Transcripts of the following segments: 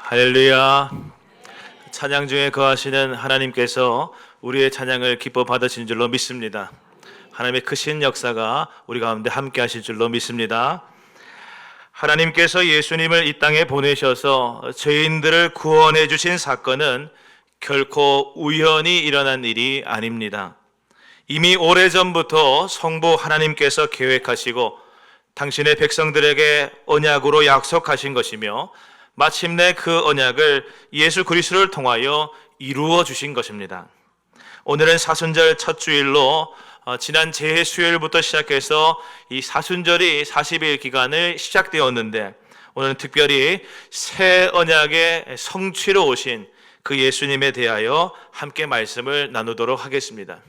할렐루야. 찬양 중에 거하시는 하나님께서 우리의 찬양을 기뻐 받으신 줄로 믿습니다. 하나님의 크신 역사가 우리 가운데 함께 하실 줄로 믿습니다. 하나님께서 예수님을 이 땅에 보내셔서 죄인들을 구원해 주신 사건은 결코 우연히 일어난 일이 아닙니다. 이미 오래전부터 성부 하나님께서 계획하시고 당신의 백성들에게 언약으로 약속하신 것이며 마침내 그 언약을 예수 그리스도를 통하여 이루어 주신 것입니다. 오늘은 사순절 첫 주일로 지난 재해 수요일부터 시작해서 이 사순절이 40일 기간을 시작되었는데, 오늘은 특별히 새 언약의 성취로 오신 그 예수님에 대하여 함께 말씀을 나누도록 하겠습니다.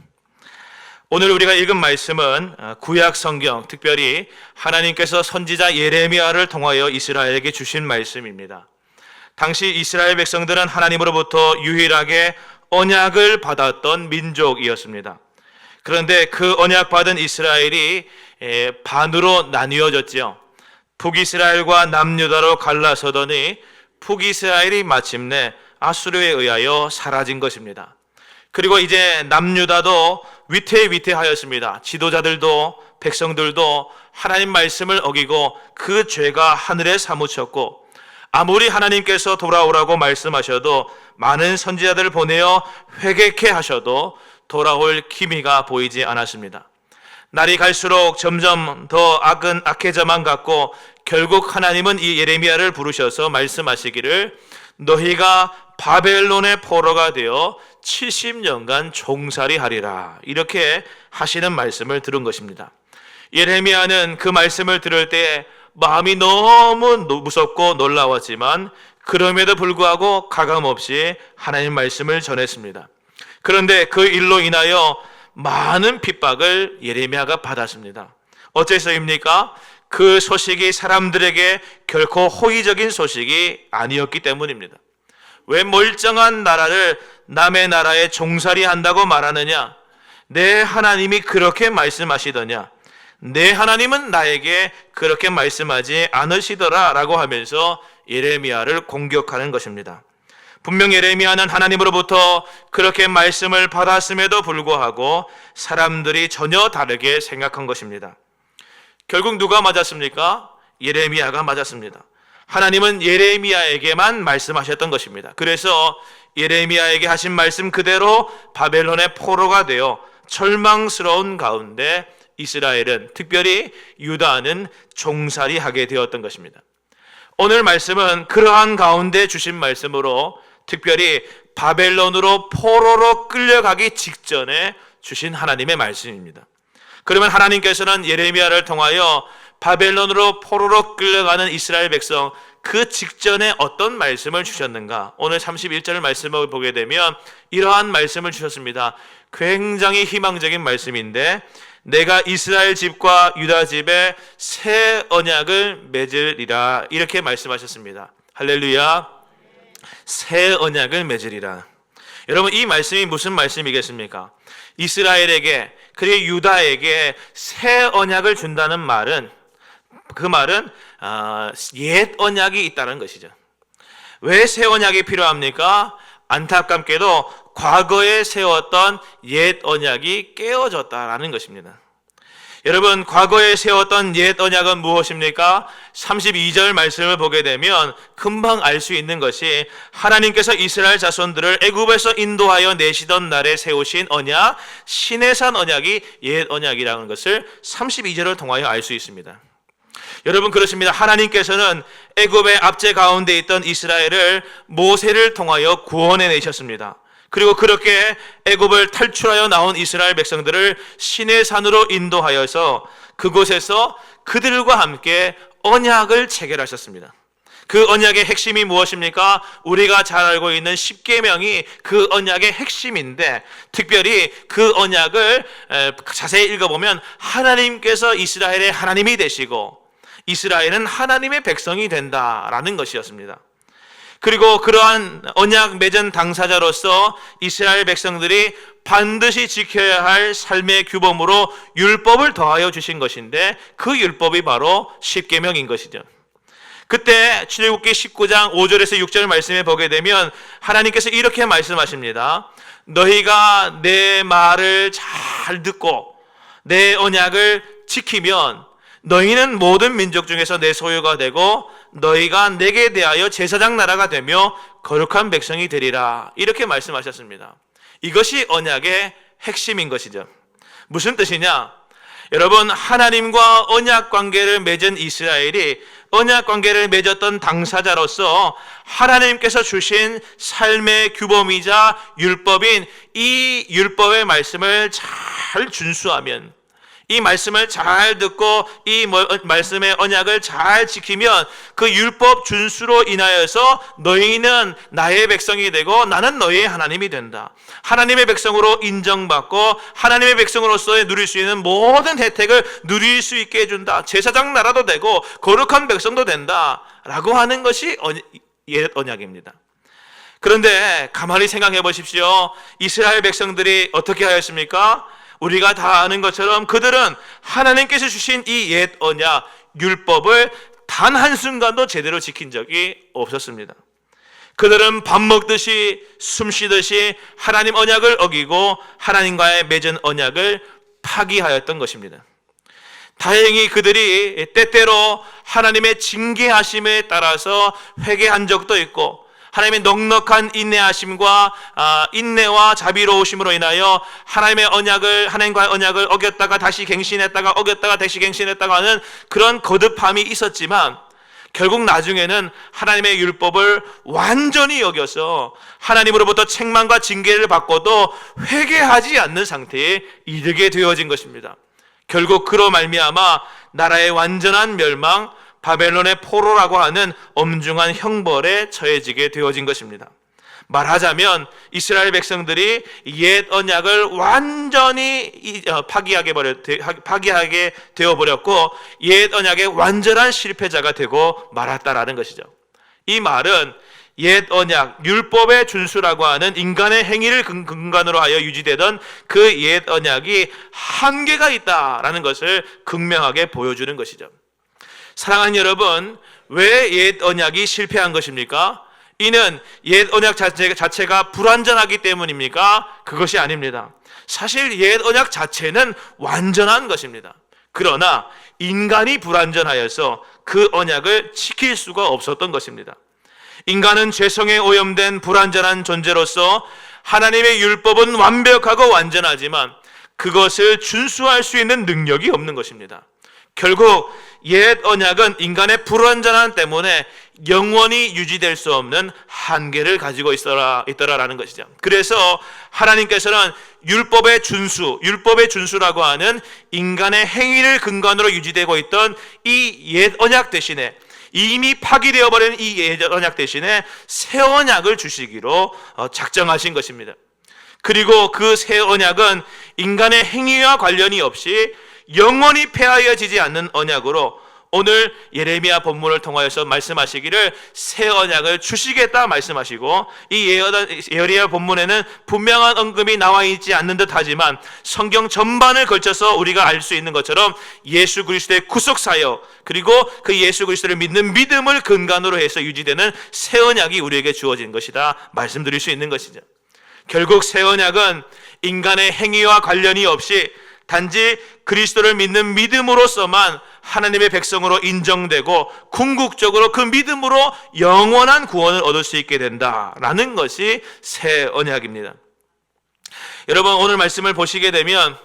오늘 우리가 읽은 말씀은 구약 성경, 특별히 하나님께서 선지자 예레미야를 통하여 이스라엘에게 주신 말씀입니다. 당시 이스라엘 백성들은 하나님으로부터 유일하게 언약을 받았던 민족이었습니다. 그런데 그 언약 받은 이스라엘이 반으로 나뉘어졌지요. 북이스라엘과 남유다로 갈라서더니 북이스라엘이 마침내 아수르에 의하여 사라진 것입니다. 그리고 이제 남유다도 위태위태하였습니다. 지도자들도 백성들도 하나님 말씀을 어기고 그 죄가 하늘에 사무쳤고, 아무리 하나님께서 돌아오라고 말씀하셔도 많은 선지자들을 보내어 회개케 하셔도 돌아올 기미가 보이지 않았습니다. 날이 갈수록 점점 더 악해져만 갔고, 결국 하나님은 이 예레미야를 부르셔서 말씀하시기를 너희가 바벨론의 포로가 되어 70년간 종살이 하리라, 이렇게 하시는 말씀을 들은 것입니다. 예레미야는 그 말씀을 들을 때 마음이 너무 무섭고 놀라웠지만 그럼에도 불구하고 가감없이 하나님 말씀을 전했습니다. 그런데 그 일로 인하여 많은 핍박을 예레미야가 받았습니다. 어째서입니까? 그 소식이 사람들에게 결코 호의적인 소식이 아니었기 때문입니다. 왜 멀쩡한 나라를 남의 나라에 종살이 한다고 말하느냐? 내 하나님이 그렇게 말씀하시더냐? 내 하나님은 나에게 그렇게 말씀하지 않으시더라 라고 하면서 예레미야를 공격하는 것입니다. 분명 예레미야는 하나님으로부터 그렇게 말씀을 받았음에도 불구하고 사람들이 전혀 다르게 생각한 것입니다. 결국 누가 맞았습니까? 예레미야가 맞았습니다. 하나님은 예레미야에게만 말씀하셨던 것입니다. 그래서 예레미야에게 하신 말씀 그대로 바벨론의 포로가 되어 절망스러운 가운데 이스라엘은, 특별히 유다는 종살이 하게 되었던 것입니다. 오늘 말씀은 그러한 가운데 주신 말씀으로, 특별히 바벨론으로 포로로 끌려가기 직전에 주신 하나님의 말씀입니다. 그러면 하나님께서는 예레미야를 통하여 바벨론으로 포로로 끌려가는 이스라엘 백성 그 직전에 어떤 말씀을 주셨는가? 오늘 31절 말씀을 보게 되면 이러한 말씀을 주셨습니다. 굉장히 희망적인 말씀인데, 내가 이스라엘 집과 유다 집에 새 언약을 맺으리라, 이렇게 말씀하셨습니다. 할렐루야. 새 언약을 맺으리라. 여러분, 이 말씀이 무슨 말씀이겠습니까? 이스라엘에게, 그리고 유다에게 새 언약을 준다는 말은, 그 말은 옛 언약이 있다는 것이죠. 왜 새 언약이 필요합니까? 안타깝게도 과거에 세웠던 옛 언약이 깨어졌다라는 것입니다. 여러분, 과거에 세웠던 옛 언약은 무엇입니까? 32절 말씀을 보게 되면 금방 알 수 있는 것이, 하나님께서 이스라엘 자손들을 애굽에서 인도하여 내시던 날에 세우신 언약, 시내산 언약이 옛 언약이라는 것을 32절을 통하여 알 수 있습니다. 여러분, 그렇습니다. 하나님께서는 애굽의 압제 가운데 있던 이스라엘을 모세를 통하여 구원해 내셨습니다. 그리고 그렇게 애굽을 탈출하여 나온 이스라엘 백성들을 시내산으로 인도하여서 그곳에서 그들과 함께 언약을 체결하셨습니다. 그 언약의 핵심이 무엇입니까? 우리가 잘 알고 있는 십계명이 그 언약의 핵심인데, 특별히 그 언약을 자세히 읽어보면 하나님께서 이스라엘의 하나님이 되시고 이스라엘은 하나님의 백성이 된다라는 것이었습니다. 그리고 그러한 언약 맺은 당사자로서 이스라엘 백성들이 반드시 지켜야 할 삶의 규범으로 율법을 더하여 주신 것인데, 그 율법이 바로 십계명인 것이죠. 그때 출애굽기 19장 5절에서 6절 말씀에 보게 되면 하나님께서 이렇게 말씀하십니다. 너희가 내 말을 잘 듣고 내 언약을 지키면 너희는 모든 민족 중에서 내 소유가 되고 너희가 내게 대하여 제사장 나라가 되며 거룩한 백성이 되리라. 이렇게 말씀하셨습니다. 이것이 언약의 핵심인 것이죠. 무슨 뜻이냐? 여러분, 하나님과 언약 관계를 맺은 이스라엘이 언약 관계를 맺었던 당사자로서 하나님께서 주신 삶의 규범이자 율법인 이 율법의 말씀을 잘 준수하면, 이 말씀을 잘 듣고 이 말씀의 언약을 잘 지키면 그 율법 준수로 인하여서 너희는 나의 백성이 되고 나는 너희의 하나님이 된다. 하나님의 백성으로 인정받고 하나님의 백성으로서의 누릴 수 있는 모든 혜택을 누릴 수 있게 해준다. 제사장 나라도 되고 거룩한 백성도 된다 라고 하는 것이 옛 언약입니다. 그런데 가만히 생각해 보십시오. 이스라엘 백성들이 어떻게 하였습니까? 우리가 다 아는 것처럼 그들은 하나님께서 주신 이 옛 언약, 율법을 단 한순간도 제대로 지킨 적이 없었습니다. 그들은 밥 먹듯이 숨 쉬듯이 하나님 언약을 어기고 하나님과의 맺은 언약을 파기하였던 것입니다. 다행히 그들이 때때로 하나님의 징계하심에 따라서 회개한 적도 있고 하나님의 넉넉한 인내하심과 인내와 자비로우심으로 인하여 하나님과의 언약을 어겼다가 다시 갱신했다가 어겼다가 다시 갱신했다가 하는 그런 거듭함이 있었지만 결국 나중에는 하나님의 율법을 완전히 어겨서 하나님으로부터 책망과 징계를 받고도 회개하지 않는 상태에 이르게 되어진 것입니다. 결국 그로 말미암아 나라의 완전한 멸망, 바벨론의 포로라고 하는 엄중한 형벌에 처해지게 되어진 것입니다. 말하자면 이스라엘 백성들이 옛 언약을 완전히 파기하게 되어버렸고 옛 언약의 완전한 실패자가 되고 말았다라는 것이죠. 이 말은 옛 언약, 율법의 준수라고 하는 인간의 행위를 근간으로 하여 유지되던 그 옛 언약이 한계가 있다라는 것을 극명하게 보여주는 것이죠. 사랑하는 여러분, 왜 옛 언약이 실패한 것입니까? 이는 옛 언약 자체가 불완전하기 때문입니까? 그것이 아닙니다. 사실 옛 언약 자체는 완전한 것입니다. 그러나 인간이 불완전하여서 그 언약을 지킬 수가 없었던 것입니다. 인간은 죄성에 오염된 불완전한 존재로서 하나님의 율법은 완벽하고 완전하지만 그것을 준수할 수 있는 능력이 없는 것입니다. 결국 옛 언약은 인간의 불완전함 때문에 영원히 유지될 수 없는 한계를 가지고 있더라라는 것이죠. 그래서 하나님께서는 율법의 준수라고 하는 인간의 행위를 근간으로 유지되고 있던 이 옛 언약 대신에 이미 파기되어 버린 이 옛 언약 대신에 새 언약을 주시기로 작정하신 것입니다. 그리고 그 새 언약은 인간의 행위와 관련이 없이 영원히 폐하여지지 않는 언약으로 오늘 예레미야 본문을 통하여서 말씀하시기를 새 언약을 주시겠다 말씀하시고 이 예레미야 본문에는 분명한 언급이 나와 있지 않는 듯 하지만 성경 전반을 걸쳐서 우리가 알 수 있는 것처럼 예수 그리스도의 구속 사역 그리고 그 예수 그리스도를 믿는 믿음을 근간으로 해서 유지되는 새 언약이 우리에게 주어진 것이다 말씀드릴 수 있는 것이죠. 결국 새 언약은 인간의 행위와 관련이 없이 단지 그리스도를 믿는 믿음으로서만 하나님의 백성으로 인정되고 궁극적으로 그 믿음으로 영원한 구원을 얻을 수 있게 된다라는 것이 새 언약입니다. 여러분, 오늘 말씀을 보시게 되면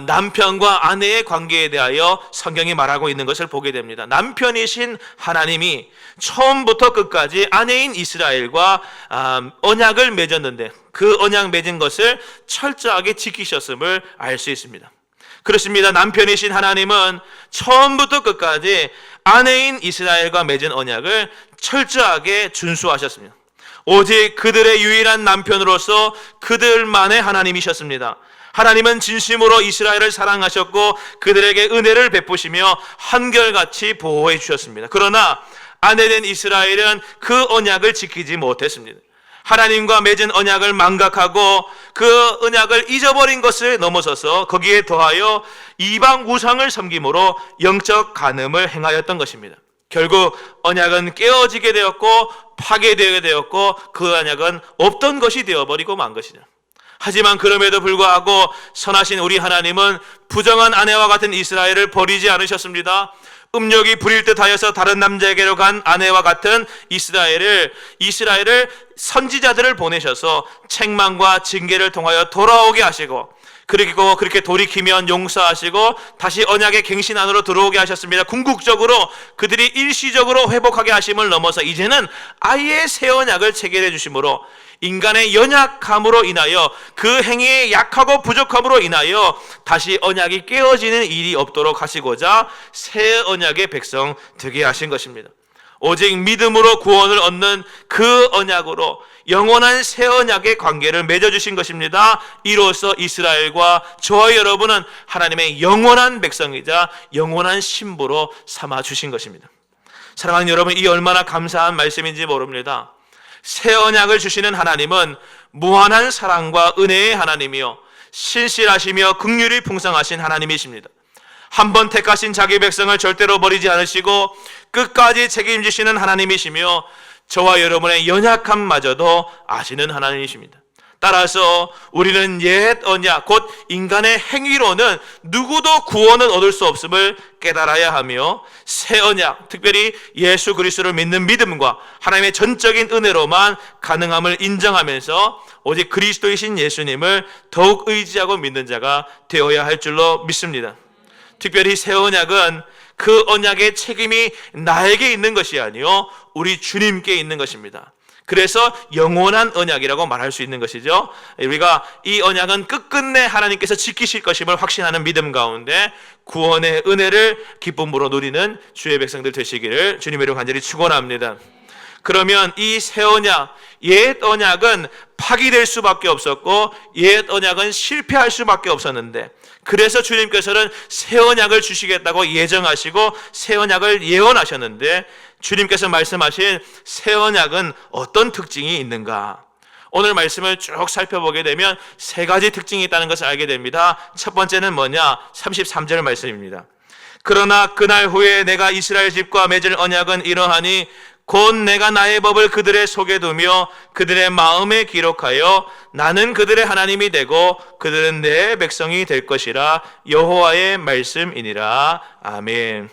남편과 아내의 관계에 대하여 성경이 말하고 있는 것을 보게 됩니다. 남편이신 하나님이 처음부터 끝까지 아내인 이스라엘과 언약을 맺었는데 그 언약 맺은 것을 철저하게 지키셨음을 알 수 있습니다. 그렇습니다. 남편이신 하나님은 처음부터 끝까지 아내인 이스라엘과 맺은 언약을 철저하게 준수하셨습니다. 오직 그들의 유일한 남편으로서 그들만의 하나님이셨습니다. 하나님은 진심으로 이스라엘을 사랑하셨고 그들에게 은혜를 베푸시며 한결같이 보호해 주셨습니다. 그러나 아내된 이스라엘은 그 언약을 지키지 못했습니다. 하나님과 맺은 언약을 망각하고 그 언약을 잊어버린 것을 넘어서서 거기에 더하여 이방 우상을 섬김으로 영적 간음을 행하였던 것입니다. 결국 언약은 깨어지게 되었고 파괴되게 되었고 그 언약은 없던 것이 되어버리고 만 것이죠. 하지만 그럼에도 불구하고 선하신 우리 하나님은 부정한 아내와 같은 이스라엘을 버리지 않으셨습니다. 음욕이 부릴 듯 하여서 다른 남자에게로 간 아내와 같은 이스라엘을 선지자들을 보내셔서 책망과 징계를 통하여 돌아오게 하시고, 그리고 그렇게 돌이키면 용서하시고 다시 언약의 갱신 안으로 들어오게 하셨습니다. 궁극적으로 그들이 일시적으로 회복하게 하심을 넘어서 이제는 아예 새 언약을 체결해 주심으로 인간의 연약함으로 인하여 그 행위의 약하고 부족함으로 인하여 다시 언약이 깨어지는 일이 없도록 하시고자 새 언약의 백성 되게 하신 것입니다. 오직 믿음으로 구원을 얻는 그 언약으로 영원한 새 언약의 관계를 맺어주신 것입니다. 이로써 이스라엘과 저와 여러분은 하나님의 영원한 백성이자 영원한 신부로 삼아주신 것입니다. 사랑하는 여러분, 이 얼마나 감사한 말씀인지 모릅니다. 새 언약을 주시는 하나님은 무한한 사랑과 은혜의 하나님이요 신실하시며 긍휼이 풍성하신 하나님이십니다. 한번 택하신 자기 백성을 절대로 버리지 않으시고 끝까지 책임지시는 하나님이시며 저와 여러분의 연약함마저도 아시는 하나님이십니다. 따라서 우리는 옛 언약, 곧 인간의 행위로는 누구도 구원을 얻을 수 없음을 깨달아야 하며 새 언약, 특별히 예수 그리스도를 믿는 믿음과 하나님의 전적인 은혜로만 가능함을 인정하면서 오직 그리스도이신 예수님을 더욱 의지하고 믿는 자가 되어야 할 줄로 믿습니다. 특별히 새 언약은 그 언약의 책임이 나에게 있는 것이 아니요 우리 주님께 있는 것입니다. 그래서 영원한 언약이라고 말할 수 있는 것이죠. 우리가 이 언약은 끝끝내 하나님께서 지키실 것임을 확신하는 믿음 가운데 구원의 은혜를 기쁨으로 누리는 주의 백성들 되시기를 주님의 이름으로 간절히 축원합니다. 그러면 이 새 언약, 옛 언약은 파기될 수밖에 없었고 옛 언약은 실패할 수밖에 없었는데, 그래서 주님께서는 새 언약을 주시겠다고 예정하시고 새 언약을 예언하셨는데, 주님께서 말씀하신 새 언약은 어떤 특징이 있는가? 오늘 말씀을 쭉 살펴보게 되면 세 가지 특징이 있다는 것을 알게 됩니다. 첫 번째는 뭐냐? 33절 말씀입니다. 그러나 그날 후에 내가 이스라엘 집과 맺을 언약은 이러하니 곧 내가 나의 법을 그들의 속에 두며 그들의 마음에 기록하여 나는 그들의 하나님이 되고 그들은 내 백성이 될 것이라. 여호와의 말씀이니라. 아멘.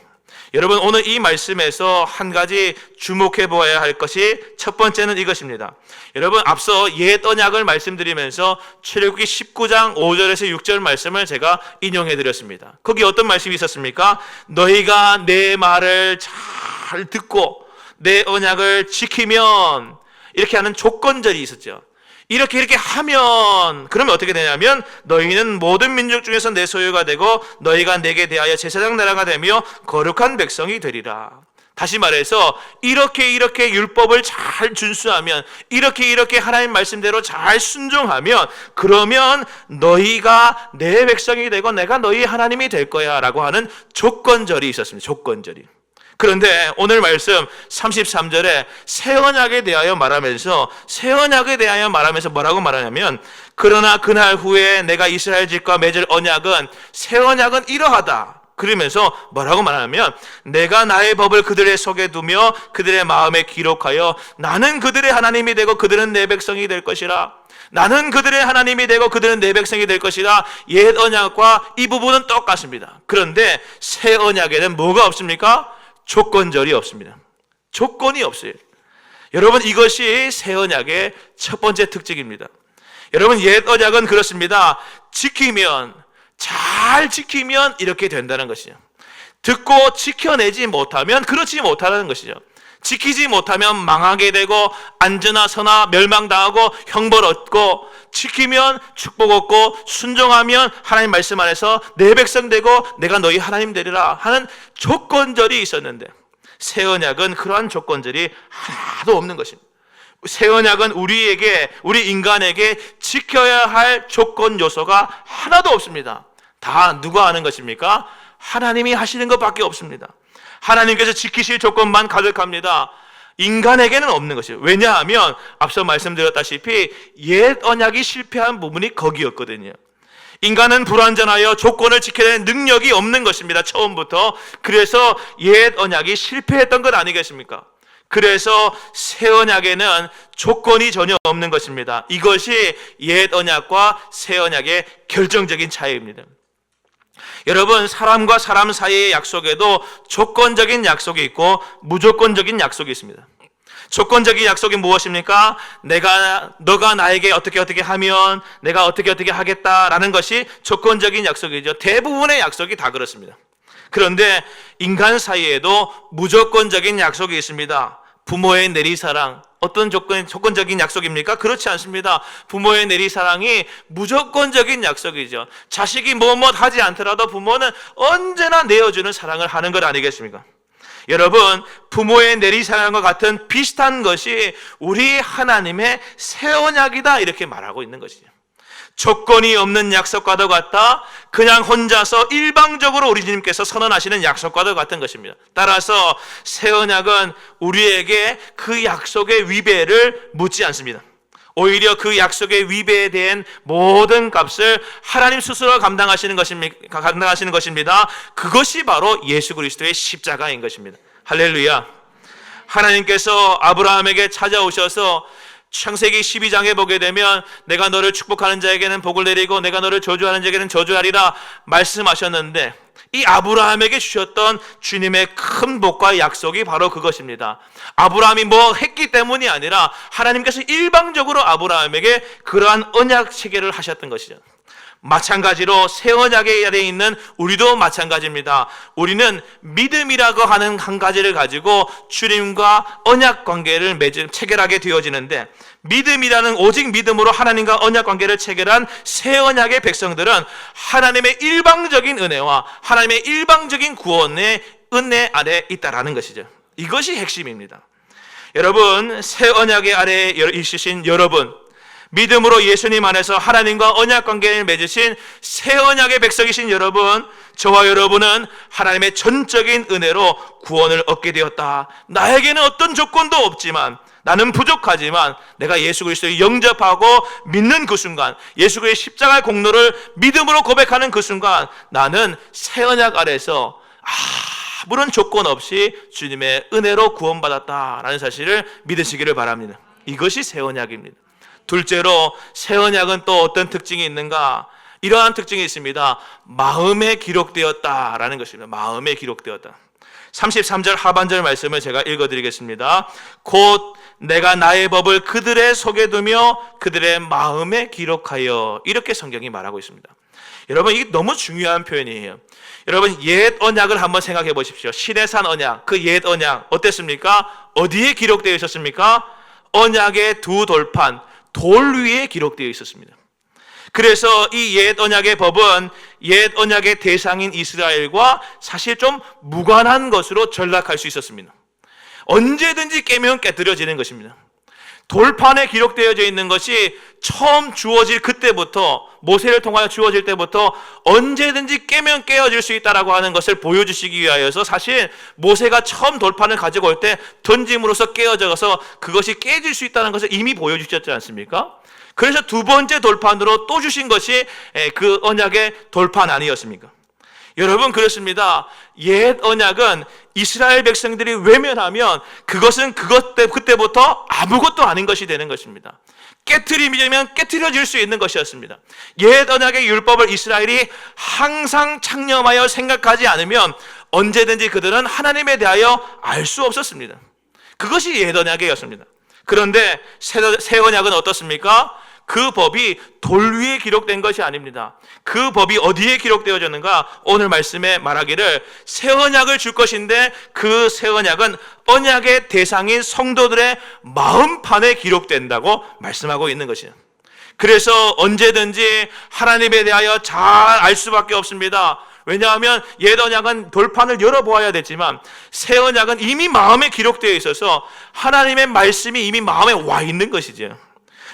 여러분, 오늘 이 말씀에서 한 가지 주목해 보아야 할 것이 첫 번째는 이것입니다. 여러분, 앞서 옛 언약을 말씀드리면서 출애굽기 19장 5절에서 6절 말씀을 제가 인용해 드렸습니다. 거기 어떤 말씀이 있었습니까? 너희가 내 말을 잘 듣고 내 언약을 지키면, 이렇게 하는 조건절이 있었죠. 이렇게 하면, 그러면 어떻게 되냐면 너희는 모든 민족 중에서 내 소유가 되고 너희가 내게 대하여 제사장 나라가 되며 거룩한 백성이 되리라. 다시 말해서 이렇게 율법을 잘 준수하면, 이렇게 하나님 말씀대로 잘 순종하면, 그러면 너희가 내 백성이 되고 내가 너희 하나님이 될 거야 라고 하는 조건절이 있었습니다. 조건절이. 그런데 오늘 말씀 33절에 새 언약에 대하여 말하면서 뭐라고 말하냐면, 그러나 그날 후에 내가 이스라엘 집과 맺을 언약은, 새 언약은 이러하다. 그러면서 뭐라고 말하냐면 내가 나의 법을 그들의 속에 두며 그들의 마음에 기록하여 나는 그들의 하나님이 되고 그들은 내 백성이 될 것이라. 나는 그들의 하나님이 되고 그들은 내 백성이 될 것이라. 옛 언약과 이 부분은 똑같습니다. 그런데 새 언약에는 뭐가 없습니까? 조건절이 없습니다. 조건이 없어요. 여러분, 이것이 새 언약의 첫 번째 특징입니다. 여러분, 옛 언약은 그렇습니다. 잘 지키면 이렇게 된다는 것이죠. 듣고 지켜내지 못하면 그렇지 못하는 것이죠. 지키지 못하면 망하게 되고 안전하거나 멸망당하고 형벌 얻고, 지키면 축복 얻고 순종하면 하나님 말씀 안에서 내 백성 되고 내가 너희 하나님 되리라 하는 조건절이 있었는데, 새 언약은 그러한 조건절이 하나도 없는 것입니다. 새 언약은 우리 인간에게 지켜야 할 조건 요소가 하나도 없습니다. 다 누가 하는 것입니까? 하나님이 하시는 것밖에 없습니다. 하나님께서 지키실 조건만 가득합니다. 인간에게는 없는 것이에요. 왜냐하면 앞서 말씀드렸다시피 옛 언약이 실패한 부분이 거기였거든요. 인간은 불완전하여 조건을 지켜낼 능력이 없는 것입니다. 처음부터. 그래서 옛 언약이 실패했던 것 아니겠습니까? 그래서 새 언약에는 조건이 전혀 없는 것입니다. 이것이 옛 언약과 새 언약의 결정적인 차이입니다. 여러분, 사람과 사람 사이의 약속에도 조건적인 약속이 있고 무조건적인 약속이 있습니다. 조건적인 약속이 무엇입니까? 너가 나에게 어떻게 하면 내가 어떻게 하겠다라는 것이 조건적인 약속이죠. 대부분의 약속이 다 그렇습니다. 그런데 인간 사이에도 무조건적인 약속이 있습니다. 부모의 내리사랑, 어떤 조건적인 약속입니까? 그렇지 않습니다. 부모의 내리사랑이 무조건적인 약속이죠. 자식이 뭐뭐 하지 않더라도 부모는 언제나 내어주는 사랑을 하는 것 아니겠습니까? 여러분, 부모의 내리사랑과 같은 비슷한 것이 우리 하나님의 새 언약이다, 이렇게 말하고 있는 것이죠. 조건이 없는 약속과도 같다. 그냥 혼자서 일방적으로 우리 주님께서 선언하시는 약속과도 같은 것입니다. 따라서 새 언약은 우리에게 그 약속의 위배를 묻지 않습니다. 오히려 그 약속의 위배에 대한 모든 값을 하나님 스스로 감당하시는 것입니다. 그것이 바로 예수 그리스도의 십자가인 것입니다. 할렐루야. 하나님께서 아브라함에게 찾아오셔서 창세기 12장에 보게 되면 내가 너를 축복하는 자에게는 복을 내리고 내가 너를 저주하는 자에게는 저주하리라 말씀하셨는데, 이 아브라함에게 주셨던 주님의 큰 복과 약속이 바로 그것입니다. 아브라함이 뭐 했기 때문이 아니라 하나님께서 일방적으로 아브라함에게 그러한 언약 체계를 하셨던 것이죠. 마찬가지로 새 언약의 아래에 있는 우리도 마찬가지입니다. 우리는 믿음이라고 하는 한 가지를 가지고 주님과 언약 관계를 체결하게 되어지는데, 믿음이라는 오직 믿음으로 하나님과 언약 관계를 체결한 새 언약의 백성들은 하나님의 일방적인 은혜와 하나님의 일방적인 구원의 은혜 아래에 있다라는 것이죠. 이것이 핵심입니다. 여러분, 새 언약의 아래에 있으신 여러분, 믿음으로 예수님 안에서 하나님과 언약 관계를 맺으신 새 언약의 백성이신 여러분, 저와 여러분은 하나님의 전적인 은혜로 구원을 얻게 되었다. 나에게는 어떤 조건도 없지만, 나는 부족하지만 내가 예수 그리스도를 영접하고 믿는 그 순간, 예수 그리스도의 십자가의 공로를 믿음으로 고백하는 그 순간, 나는 새 언약 아래서 아무런 조건 없이 주님의 은혜로 구원받았다라는 사실을 믿으시기를 바랍니다. 이것이 새 언약입니다. 둘째로, 새 언약은 또 어떤 특징이 있는가? 이러한 특징이 있습니다. 마음에 기록되었다라는 것입니다. 마음에 기록되었다. 33절 하반절 말씀을 제가 읽어드리겠습니다. 곧 내가 나의 법을 그들의 속에 두며 그들의 마음에 기록하여, 이렇게 성경이 말하고 있습니다. 여러분, 이게 너무 중요한 표현이에요. 여러분, 옛 언약을 한번 생각해 보십시오. 시내산 언약, 그 옛 언약 어땠습니까? 어디에 기록되어 있었습니까? 언약의 두 돌판, 돌 위에 기록되어 있었습니다. 그래서 이 옛 언약의 법은 옛 언약의 대상인 이스라엘과 사실 좀 무관한 것으로 전락할 수 있었습니다. 언제든지 깨면 깨뜨려지는 것입니다. 돌판에 기록되어져 있는 것이 처음 주어질 그때부터, 모세를 통하여 주어질 때부터 언제든지 깨면 깨어질 수 있다라고 하는 것을 보여주시기 위하여서, 사실 모세가 처음 돌판을 가지고 올 때 던짐으로써 깨어져서 그것이 깨질 수 있다는 것을 이미 보여주셨지 않습니까? 그래서 두 번째 돌판으로 또 주신 것이 그 언약의 돌판 아니었습니까? 여러분, 그렇습니다. 옛 언약은 이스라엘 백성들이 외면하면 그것은 그때부터 아무것도 아닌 것이 되는 것입니다. 깨트리면 깨트려질 수 있는 것이었습니다. 옛 언약의 율법을 이스라엘이 항상 창념하여 생각하지 않으면 언제든지 그들은 하나님에 대하여 알 수 없었습니다. 그것이 옛 언약이었습니다. 그런데 새 언약은 어떻습니까? 그 법이 돌 위에 기록된 것이 아닙니다. 그 법이 어디에 기록되어졌는가? 오늘 말씀에 말하기를 새 언약을 줄 것인데, 그 새 언약은 언약의 대상인 성도들의 마음판에 기록된다고 말씀하고 있는 것이에요. 그래서 언제든지 하나님에 대하여 잘 알 수밖에 없습니다. 왜냐하면 옛 언약은 돌판을 열어보아야 되지만 새 언약은 이미 마음에 기록되어 있어서 하나님의 말씀이 이미 마음에 와 있는 것이죠.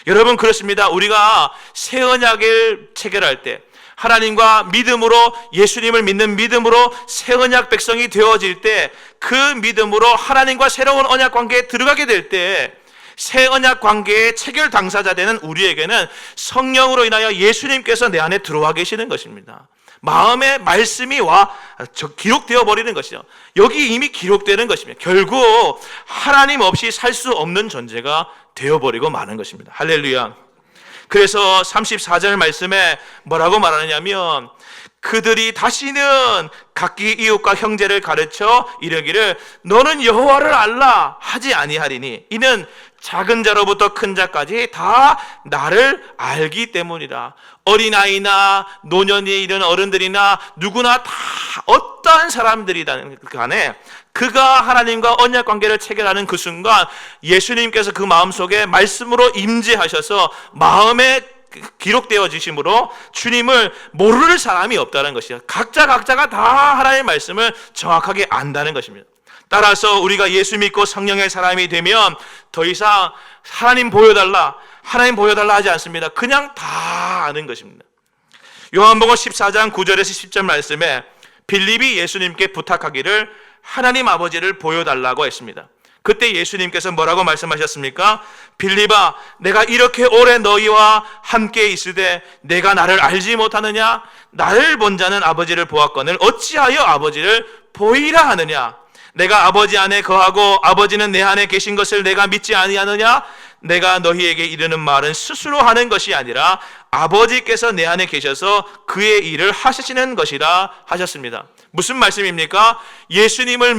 여러분, 그렇습니다. 우리가 새 언약을 체결할 때, 하나님과 믿음으로, 예수님을 믿는 믿음으로 새 언약 백성이 되어질 때, 그 믿음으로 하나님과 새로운 언약 관계에 들어가게 될 때, 새 언약 관계의 체결 당사자 되는 우리에게는 성령으로 인하여 예수님께서 내 안에 들어와 계시는 것입니다. 마음의 말씀이 기록되어 버리는 것이죠. 여기 이미 기록되는 것입니다. 결국 하나님 없이 살 수 없는 존재가 되어버리고 마는 것입니다. 할렐루야. 그래서 34절 말씀에 뭐라고 말하느냐면, 그들이 다시는 각기 이웃과 형제를 가르쳐 이르기를 너는 여호와를 알라 하지 아니하리니 이는 작은 자로부터 큰 자까지 다 나를 알기 때문이다. 어린아이나 노년에 이른 어른들이나 누구나 다 어떠한 사람들이든 간에 그가 하나님과 언약관계를 체결하는 그 순간 예수님께서 그 마음속에 말씀으로 임재하셔서 마음에 기록되어지심으로 주님을 모르는 사람이 없다는 것이요, 각자가 다 하나님의 말씀을 정확하게 안다는 것입니다. 따라서 우리가 예수 믿고 성령의 사람이 되면 더 이상 하나님 보여달라 하지 않습니다. 그냥 다 아는 것입니다. 요한복음 14장 9절에서 10절 말씀에 빌립이 예수님께 부탁하기를 하나님 아버지를 보여달라고 했습니다. 그때 예수님께서 뭐라고 말씀하셨습니까? 빌립아, 내가 이렇게 오래 너희와 함께 있으되 내가 나를 알지 못하느냐? 나를 본 자는 아버지를 보았거늘 어찌하여 아버지를 보이라 하느냐? 내가 아버지 안에 거하고 아버지는 내 안에 계신 것을 내가 믿지 아니하느냐? 내가 너희에게 이르는 말은 스스로 하는 것이 아니라 아버지께서 내 안에 계셔서 그의 일을 하시는 것이라 하셨습니다. 무슨 말씀입니까? 예수님을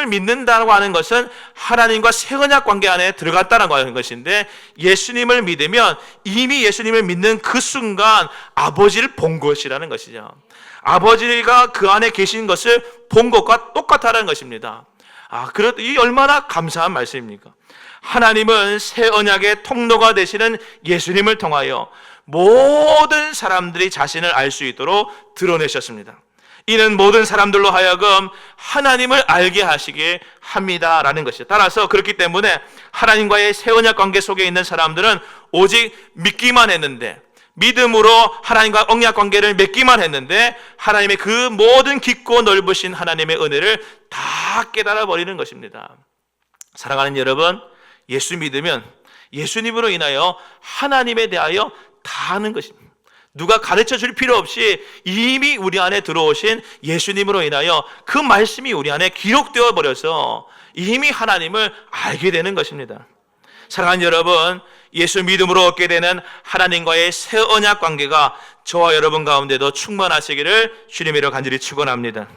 믿는다고 하는 것은 하나님과 새 언약 관계 안에 들어갔다는 것인데, 예수님을 믿으면 이미 예수님을 믿는 그 순간 아버지를 본 것이라는 것이죠. 아버지가 그 안에 계신 것을 본 것과 똑같다는 것입니다. 이 얼마나 감사한 말씀입니까? 하나님은 새 언약의 통로가 되시는 예수님을 통하여 모든 사람들이 자신을 알 수 있도록 드러내셨습니다. 이는 모든 사람들로 하여금 하나님을 알게 하시게 합니다라는 것이죠. 따라서 그렇기 때문에 하나님과의 새 언약 관계 속에 있는 사람들은 오직 믿기만 했는데, 믿음으로 하나님과 언약 관계를 맺기만 했는데 하나님의 그 모든 깊고 넓으신 하나님의 은혜를 다 깨달아 버리는 것입니다. 사랑하는 여러분, 예수 믿으면 예수님으로 인하여 하나님에 대하여 다 아는 것입니다. 누가 가르쳐 줄 필요 없이 이미 우리 안에 들어오신 예수님으로 인하여 그 말씀이 우리 안에 기록되어 버려서 이미 하나님을 알게 되는 것입니다. 사랑하는 여러분, 예수 믿음으로 얻게 되는 하나님과의 새 언약 관계가 저와 여러분 가운데도 충만하시기를 주님으로 간절히 축원합니다.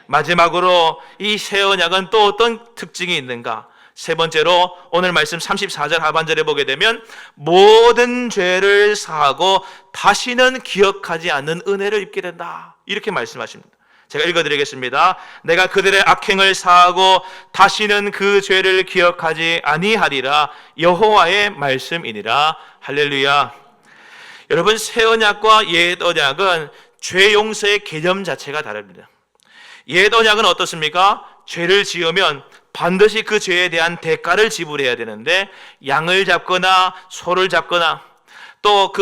마지막으로 이 새 언약은 또 어떤 특징이 있는가? 세 번째로 오늘 말씀 34절 하반절에 보게 되면 모든 죄를 사하고 다시는 기억하지 않는 은혜를 입게 된다, 이렇게 말씀하십니다. 제가 읽어드리겠습니다. 내가 그들의 악행을 사하고 다시는 그 죄를 기억하지 아니하리라, 여호와의 말씀이니라. 할렐루야. 여러분, 새 언약과 옛 언약은 죄 용서의 개념 자체가 다릅니다. 옛 언약은 어떻습니까? 죄를 지으면 반드시 그 죄에 대한 대가를 지불해야 되는데, 양을 잡거나 소를 잡거나 또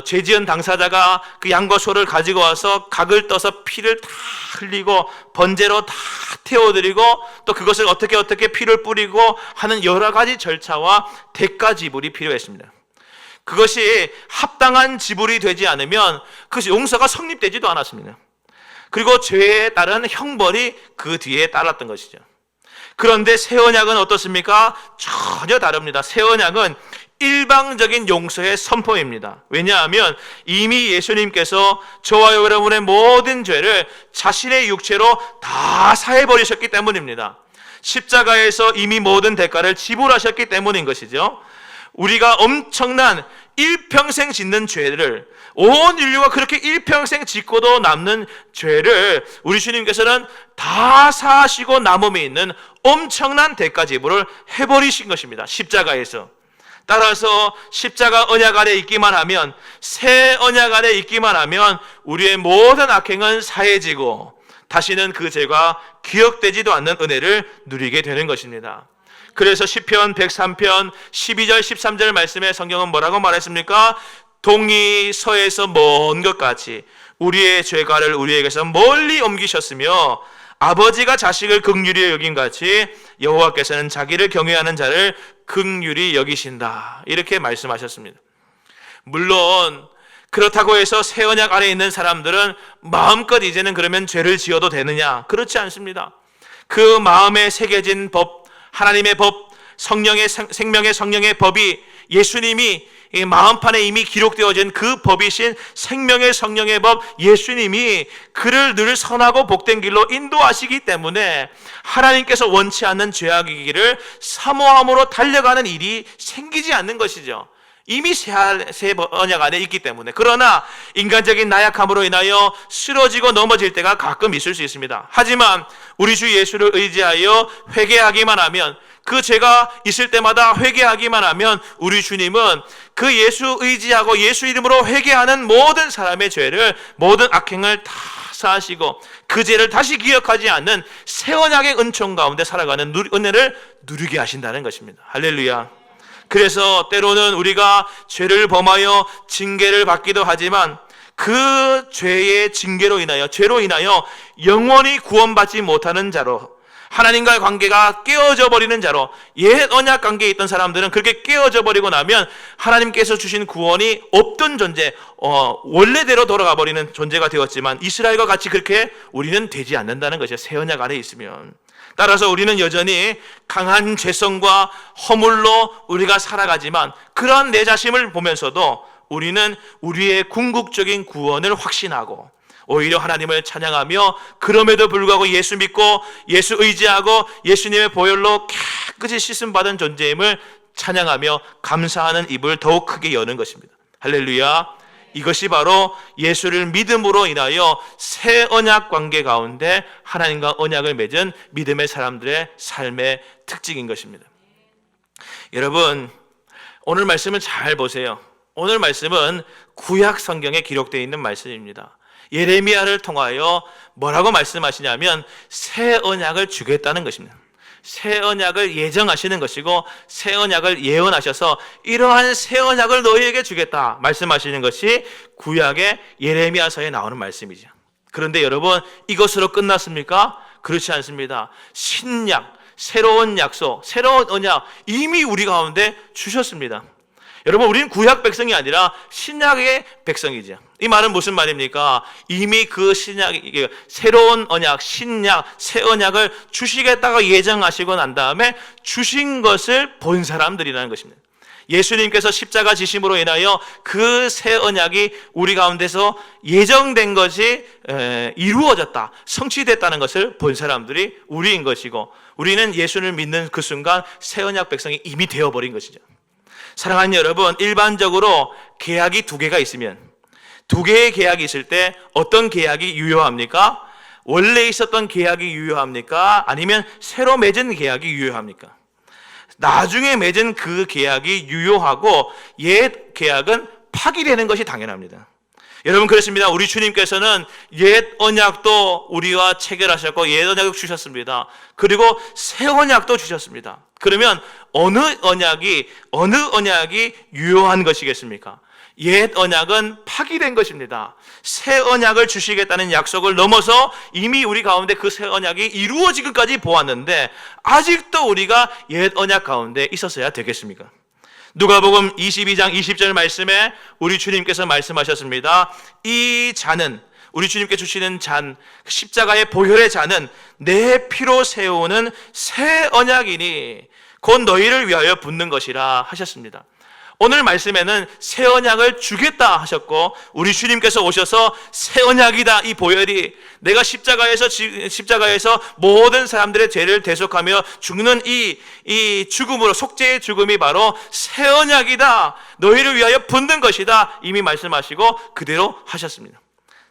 죄 지은 당사자가 그 양과 소를 가지고 와서 각을 떠서 피를 다 흘리고 번제로 다 태워드리고 또 그것을 어떻게 피를 뿌리고 하는 여러 가지 절차와 대가 지불이 필요했습니다. 그것이 합당한 지불이 되지 않으면 그 용서가 성립되지도 않았습니다. 그리고 죄에 따른 형벌이 그 뒤에 따랐던 것이죠. 그런데 새 언약은 어떻습니까? 전혀 다릅니다. 새 언약은 일방적인 용서의 선포입니다. 왜냐하면 이미 예수님께서 저와 여러분의 모든 죄를 자신의 육체로 다 사해버리셨기 때문입니다. 십자가에서 이미 모든 대가를 지불하셨기 때문인 것이죠. 우리가 엄청난 일평생 짓는 죄를, 온 인류가 그렇게 일평생 짓고도 남는 죄를 우리 주님께서는 다 사하시고 남음이 있는 엄청난 대가 지불을 해버리신 것입니다. 십자가에서. 따라서 십자가 언약 아래 있기만 하면, 새 언약 아래 있기만 하면 우리의 모든 악행은 사해지고 다시는 그 죄가 기억되지도 않는 은혜를 누리게 되는 것입니다. 그래서 시편 103편 12절 13절 말씀에 성경은 뭐라고 말했습니까? 동이 서에서 먼 것 같이 우리의 죄가를 우리에게서 멀리 옮기셨으며 아버지가 자식을 긍휼히 여긴 같이 여호와께서는 자기를 경외하는 자를 긍휼히 여기신다. 이렇게 말씀하셨습니다. 물론 그렇다고 해서 새 언약 안에 있는 사람들은 마음껏 이제는 그러면 죄를 지어도 되느냐? 그렇지 않습니다. 그 마음에 새겨진 법, 하나님의 법, 성령의 생명의 성령의 법이 예수님이 마음판에 이미 기록되어진 그 법이신 생명의 성령의 법, 예수님이 그를 늘 선하고 복된 길로 인도하시기 때문에 하나님께서 원치 않는 죄악의 길을 사모함으로 달려가는 일이 생기지 않는 것이죠. 이미 새 언약 안에 있기 때문에. 그러나 인간적인 나약함으로 인하여 쓰러지고 넘어질 때가 가끔 있을 수 있습니다. 하지만 우리 주 예수를 의지하여 회개하기만 하면, 그 죄가 있을 때마다 회개하기만 하면 우리 주님은 그 예수 의지하고 예수 이름으로 회개하는 모든 사람의 죄를, 모든 악행을 다 사하시고 그 죄를 다시 기억하지 않는 새 언약의 은총 가운데 살아가는 은혜를 누리게 하신다는 것입니다. 할렐루야. 그래서 때로는 우리가 죄를 범하여 징계를 받기도 하지만 그 죄의 징계로 인하여, 죄로 인하여 영원히 구원받지 못하는 자로, 하나님과의 관계가 깨어져 버리는 자로, 옛 언약 관계에 있던 사람들은 그렇게 깨어져 버리고 나면 하나님께서 주신 구원이 없던 존재, 원래대로 돌아가 버리는 존재가 되었지만 이스라엘과 같이 그렇게 우리는 되지 않는다는 것이죠. 새 언약 안에 있으면. 따라서 우리는 여전히 강한 죄성과 허물로 우리가 살아가지만 그러한 내 자신을 보면서도 우리는 우리의 궁극적인 구원을 확신하고 오히려 하나님을 찬양하며, 그럼에도 불구하고 예수 믿고 예수 의지하고 예수님의 보혈로 깨끗이 씻음받은 존재임을 찬양하며 감사하는 입을 더욱 크게 여는 것입니다. 할렐루야. 이것이 바로 예수를 믿음으로 인하여 새 언약 관계 가운데 하나님과 언약을 맺은 믿음의 사람들의 삶의 특징인 것입니다. 여러분, 오늘 말씀을 잘 보세요. 오늘 말씀은 구약 성경에 기록되어 있는 말씀입니다. 예레미야를 통하여 뭐라고 말씀하시냐면 새 언약을 주겠다는 것입니다. 새 언약을 예정하시는 것이고 새 언약을 예언하셔서 이러한 새 언약을 너희에게 주겠다 말씀하시는 것이 구약의 예레미야서에 나오는 말씀이죠. 그런데 여러분, 이것으로 끝났습니까? 그렇지 않습니다. 신약, 새로운 약속, 새로운 언약 이미 우리 가운데 주셨습니다. 여러분, 우리는 구약 백성이 아니라 신약의 백성이죠. 이 말은 무슨 말입니까? 이미 그 신약, 새로운 언약, 신약, 새 언약을 주시겠다고 예정하시고 난 다음에 주신 것을 본 사람들이라는 것입니다. 예수님께서 십자가 지심으로 인하여 그 새 언약이 우리 가운데서 예정된 것이 이루어졌다, 성취됐다는 것을 본 사람들이 우리인 것이고, 우리는 예수를 믿는 그 순간 새 언약 백성이 이미 되어버린 것이죠. 사랑하는 여러분, 일반적으로 계약이 두 개가 있으면, 두 개의 계약이 있을 때 어떤 계약이 유효합니까? 원래 있었던 계약이 유효합니까? 아니면 새로 맺은 계약이 유효합니까? 나중에 맺은 그 계약이 유효하고 옛 계약은 파기되는 것이 당연합니다. 여러분, 그렇습니다. 우리 주님께서는 옛 언약도 우리와 체결하셨고 옛 언약을 주셨습니다. 그리고 새 언약도 주셨습니다. 그러면 어느 언약이 유효한 것이겠습니까? 옛 언약은 파기된 것입니다. 새 언약을 주시겠다는 약속을 넘어서 이미 우리 가운데 그 새 언약이 이루어지기까지 보았는데 아직도 우리가 옛 언약 가운데 있었어야 되겠습니까? 누가복음 22장 20절 말씀에 우리 주님께서 말씀하셨습니다. 이 잔은, 우리 주님께 주시는 잔, 십자가의 보혈의 잔은 내 피로 세우는 새 언약이니 곧 너희를 위하여 붓는 것이라 하셨습니다. 오늘 말씀에는 새 언약을 주겠다 하셨고, 우리 주님께서 오셔서 새 언약이다, 이 보혈이 내가 십자가에서 모든 사람들의 죄를 대속하며 죽는 이 죽음으로, 속죄의 죽음이 바로 새 언약이다, 너희를 위하여 붓는 것이다 이미 말씀하시고 그대로 하셨습니다.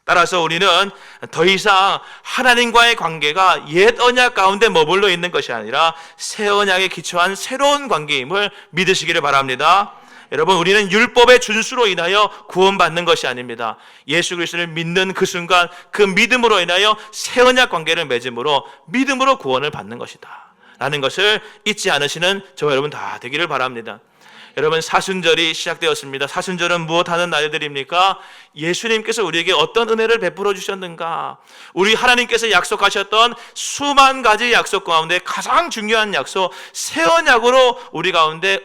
따라서 우리는 더 이상 하나님과의 관계가 옛 언약 가운데 머물러 있는 것이 아니라 새 언약에 기초한 새로운 관계임을 믿으시기를 바랍니다. 여러분, 우리는 율법의 준수로 인하여 구원받는 것이 아닙니다. 예수 그리스도를 믿는 그 순간 그 믿음으로 인하여 새 언약 관계를 맺음으로 믿음으로 구원을 받는 것이다. 라는 것을 잊지 않으시는 저와 여러분 다 되기를 바랍니다. 여러분, 사순절이 시작되었습니다. 사순절은 무엇하는 날들입니까? 예수님께서 우리에게 어떤 은혜를 베풀어 주셨는가? 우리 하나님께서 약속하셨던 수만 가지 약속 가운데 가장 중요한 약속, 새 언약으로 우리 가운데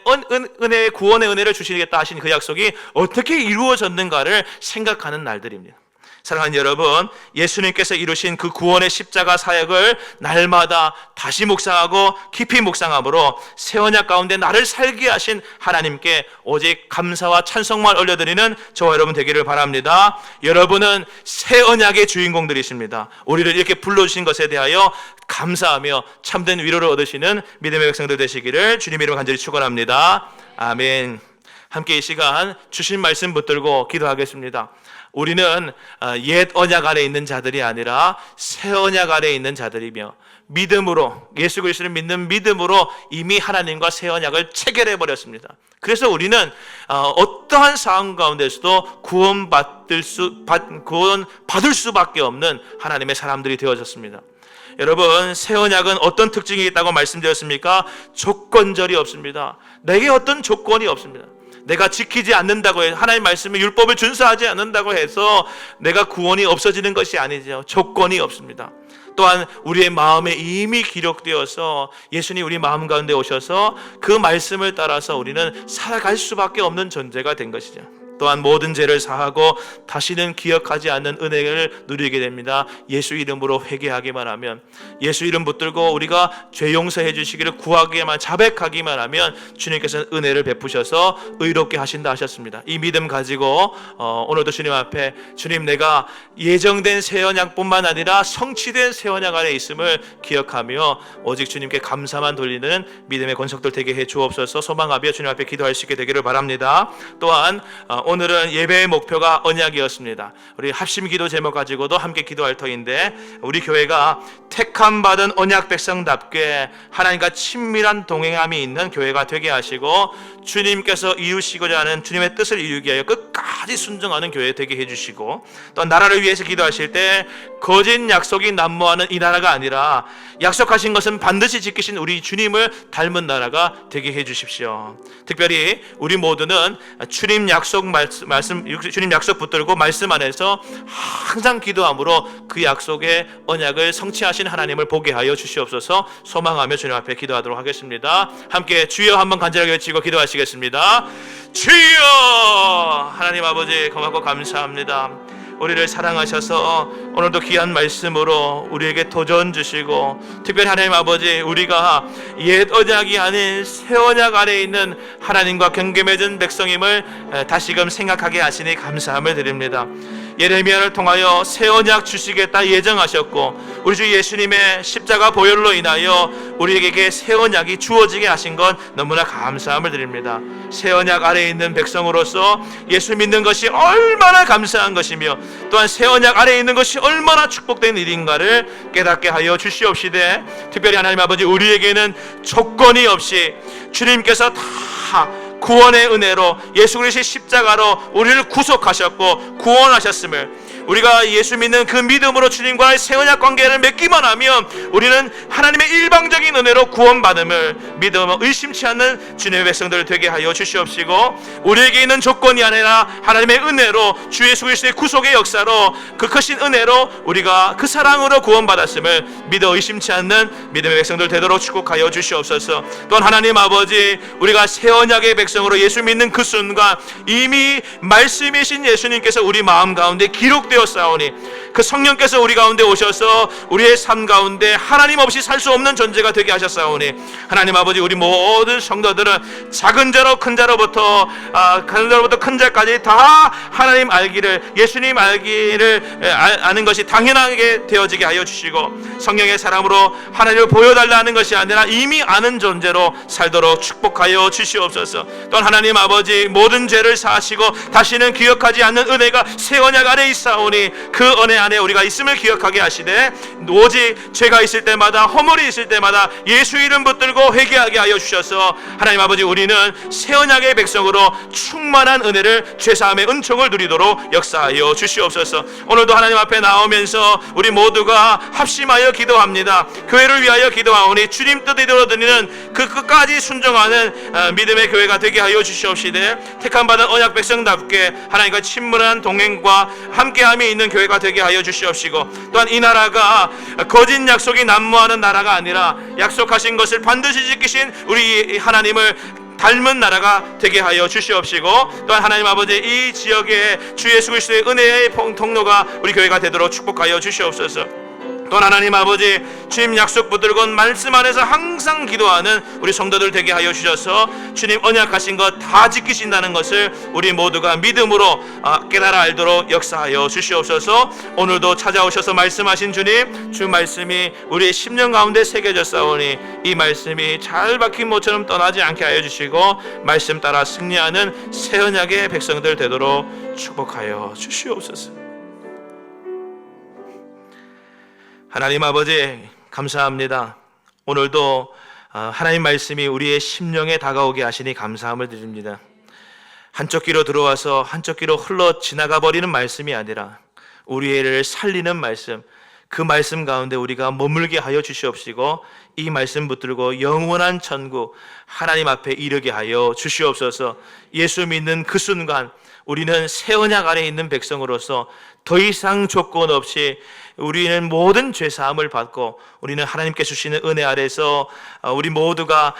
은혜의 구원의 은혜를 주시겠다 하신 그 약속이 어떻게 이루어졌는가를 생각하는 날들입니다. 사랑하는 여러분, 예수님께서 이루신 그 구원의 십자가 사역을 날마다 다시 묵상하고 깊이 묵상함으로 새 언약 가운데 나를 살게 하신 하나님께 오직 감사와 찬송만 올려드리는 저와 여러분 되기를 바랍니다. 여러분은 새 언약의 주인공들이십니다. 우리를 이렇게 불러주신 것에 대하여 감사하며 참된 위로를 얻으시는 믿음의 백성들 되시기를 주님 이름으로 간절히 축원합니다. 아멘. 함께 이 시간 주신 말씀 붙들고 기도하겠습니다. 우리는 옛 언약 아래 있는 자들이 아니라 새 언약 아래 있는 자들이며 믿음으로, 예수 그리스도를 믿는 믿음으로 이미 하나님과 새 언약을 체결해 버렸습니다. 그래서 우리는 어떠한 상황 가운데서도 구원받을 수밖에 없는 하나님의 사람들이 되어졌습니다. 여러분, 새 언약은 어떤 특징이 있다고 말씀드렸습니까? 조건절이 없습니다. 내게 어떤 조건이 없습니다. 내가 지키지 않는다고 해서, 하나님 말씀의 율법을 준수하지 않는다고 해서 내가 구원이 없어지는 것이 아니죠. 조건이 없습니다. 또한 우리의 마음에 이미 기록되어서 예수님 우리 마음 가운데 오셔서 그 말씀을 따라서 우리는 살아갈 수밖에 없는 존재가 된 것이죠. 또한 모든 죄를 사하고 다시는 기억하지 않는 은혜를 누리게 됩니다. 예수 이름으로 회개하기만 하면, 예수 이름 붙들고 우리가 죄 용서해 주시기를 구하기만, 자백하기만 하면 주님께서는 은혜를 베푸셔서 의롭게 하신다 하셨습니다. 이 믿음 가지고 오늘도 주님 앞에, 주님, 내가 예정된 새 언약뿐만 아니라 성취된 새 언약 안에 있음을 기억하며 오직 주님께 감사만 돌리는 믿음의 권속들 되게 해 주옵소서. 소망하며 주님 앞에 기도할 수 있게 되기를 바랍니다. 또한 오늘은 예배의 목표가 언약이었습니다. 우리 합심기도 제목 가지고도 함께 기도할 터인데, 우리 교회가 택함 받은 언약 백성답게 하나님과 친밀한 동행함이 있는 교회가 되게 하시고, 주님께서 이루시고자 하는 주님의 뜻을 이루기 위하여 끝까지 순종하는 교회 되게 해주시고, 또 나라를 위해서 기도하실 때 거짓 약속이 난무하는 이 나라가 아니라 약속하신 것은 반드시 지키신 우리 주님을 닮은 나라가 되게 해주십시오. 특별히 우리 모두는 주님 약속 주님 약속 붙들고 말씀 안에서 항상 기도함으로 그 약속의 언약을 성취하신 하나님을 보게 하여 주시옵소서. 소망하며 주님 앞에 기도하도록 하겠습니다. 함께 주여 한번 간절하게 외치고 기도하시겠습니다. 주여! 하나님 아버지, 고맙고 감사합니다. 우리를 사랑하셔서 오늘도 귀한 말씀으로 우리에게 도전 주시고, 특별히 하나님 아버지, 우리가 옛 언약이 아닌 새 언약 아래 있는 하나님과 경계 맺은 백성임을 다시금 생각하게 하시니 감사함을 드립니다. 예레미야를 통하여 새 언약 주시겠다 예정하셨고, 우리 주 예수님의 십자가 보혈로 인하여 우리에게 새 언약이 주어지게 하신 건 너무나 감사함을 드립니다. 새 언약 아래에 있는 백성으로서 예수 믿는 것이 얼마나 감사한 것이며, 또한 새 언약 아래에 있는 것이 얼마나 축복된 일인가를 깨닫게 하여 주시옵시되, 특별히 하나님 아버지, 우리에게는 조건이 없이 주님께서 다 구원의 은혜로 예수 그리스도의 십자가로 우리를 구속하셨고 구원하셨음을, 우리가 예수 믿는 그 믿음으로 주님과의 새 언약 관계를 맺기만 하면 우리는 하나님의 일방적인 은혜로 구원받음을 믿음으로 의심치 않는 주님의 백성들 되게 하여 주시옵시고, 우리에게 있는 조건이 아니라 하나님의 은혜로 주 예수 그리스도의 구속의 역사로 그 크신 은혜로 우리가 그 사랑으로 구원받았음을 믿어 의심치 않는 믿음의 백성들 되도록 축복하여 주시옵소서. 또한 하나님 아버지, 우리가 새 언약의 백성으로 예수 믿는 그 순간 이미 말씀이신 예수님께서 우리 마음 가운데 기록되어 싸우니, 그 성령께서 우리 가운데 오셔서 우리의 삶 가운데 하나님 없이 살 수 없는 존재가 되게 하셨사오니, 하나님 아버지, 우리 모든 성도들은 작은 자로 큰 자로부터 큰 자까지 다 하나님 알기를, 예수님 알기를 아는 것이 당연하게 되어지게 하여 주시고, 성령의 사람으로 하나님을 보여달라는 것이 아니라 이미 아는 존재로 살도록 축복하여 주시옵소서. 또한 하나님 아버지, 모든 죄를 사하시고 다시는 기억하지 않는 은혜가 새 언약 아래 있사오니 주셨사오니 그 은혜 안에 우리가 있음을 기억하게 하시되 오직 죄가 있을 때마다 허물이 있을 때마다 예수 이름 붙들고 회개하게 하여 주셔서 하나님 아버지 우리는 새 언약의 백성으로 충만한 은혜를 죄사함의 은총을 누리도록 역사하여 주시옵소서. 오늘도 하나님 앞에 나오면서 우리 모두가 합심하여 기도합니다. 교회를 위하여 기도하오니 주님 뜻을 이루어드리는 그 끝까지 순종하는 믿음의 교회가 되게 하여 주시옵시되 택함 받은 언약 백성답게 하나님과 친밀한 동행과 함께함이 있는 교회가 되게 하여 주시옵시고 또한 이 나라가 거짓 약속이 난무하는 나라가 아니라 약속하신 것을 반드시 지키신 우리 하나님을 닮은 나라가 되게 하여 주시옵시고 또한 하나님 아버지 이 지역에 주 예수 그리스도의 은혜의 통로가 우리 교회가 되도록 축복하여 주시옵소서. 또한 하나님 아버지 주님 약속 붙들고 말씀 안에서 항상 기도하는 우리 성도들 되게 하여 주셔서 주님 언약하신 것 다 지키신다는 것을 우리 모두가 믿음으로 깨달아 알도록 역사하여 주시옵소서. 오늘도 찾아오셔서 말씀하신 주님, 주 말씀이 우리의 심령 가운데 새겨졌사오니 이 말씀이 잘 박힌 모처럼 떠나지 않게 하여 주시고 말씀 따라 승리하는 새 언약의 백성들 되도록 축복하여 주시옵소서. 하나님 아버지 감사합니다. 오늘도 하나님 말씀이 우리의 심령에 다가오게 하시니 감사함을 드립니다. 한쪽 귀로 들어와서 한쪽 귀로 흘러 지나가 버리는 말씀이 아니라 우리를 살리는 말씀, 그 말씀 가운데 우리가 머물게 하여 주시옵시고 이 말씀 붙들고 영원한 천국 하나님 앞에 이르게 하여 주시옵소서. 예수 믿는 그 순간 우리는 새 언약 안에 있는 백성으로서 더 이상 조건 없이 우리는 모든 죄 사함을 받고 우리는 하나님께 주시는 은혜 아래서 우리 모두가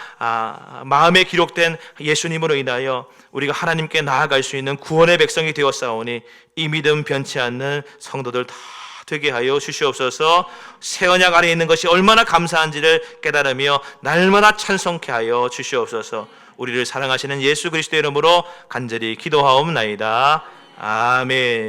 마음에 기록된 예수님으로 인하여 우리가 하나님께 나아갈 수 있는 구원의 백성이 되었사오니 이 믿음 변치 않는 성도들 다 되게 하여 주시옵소서. 새 언약 안에 있는 것이 얼마나 감사한지를 깨달으며 날마다 찬송케 하여 주시옵소서. 우리를 사랑하시는 예수 그리스도의 이름으로 간절히 기도하옵나이다. 아멘.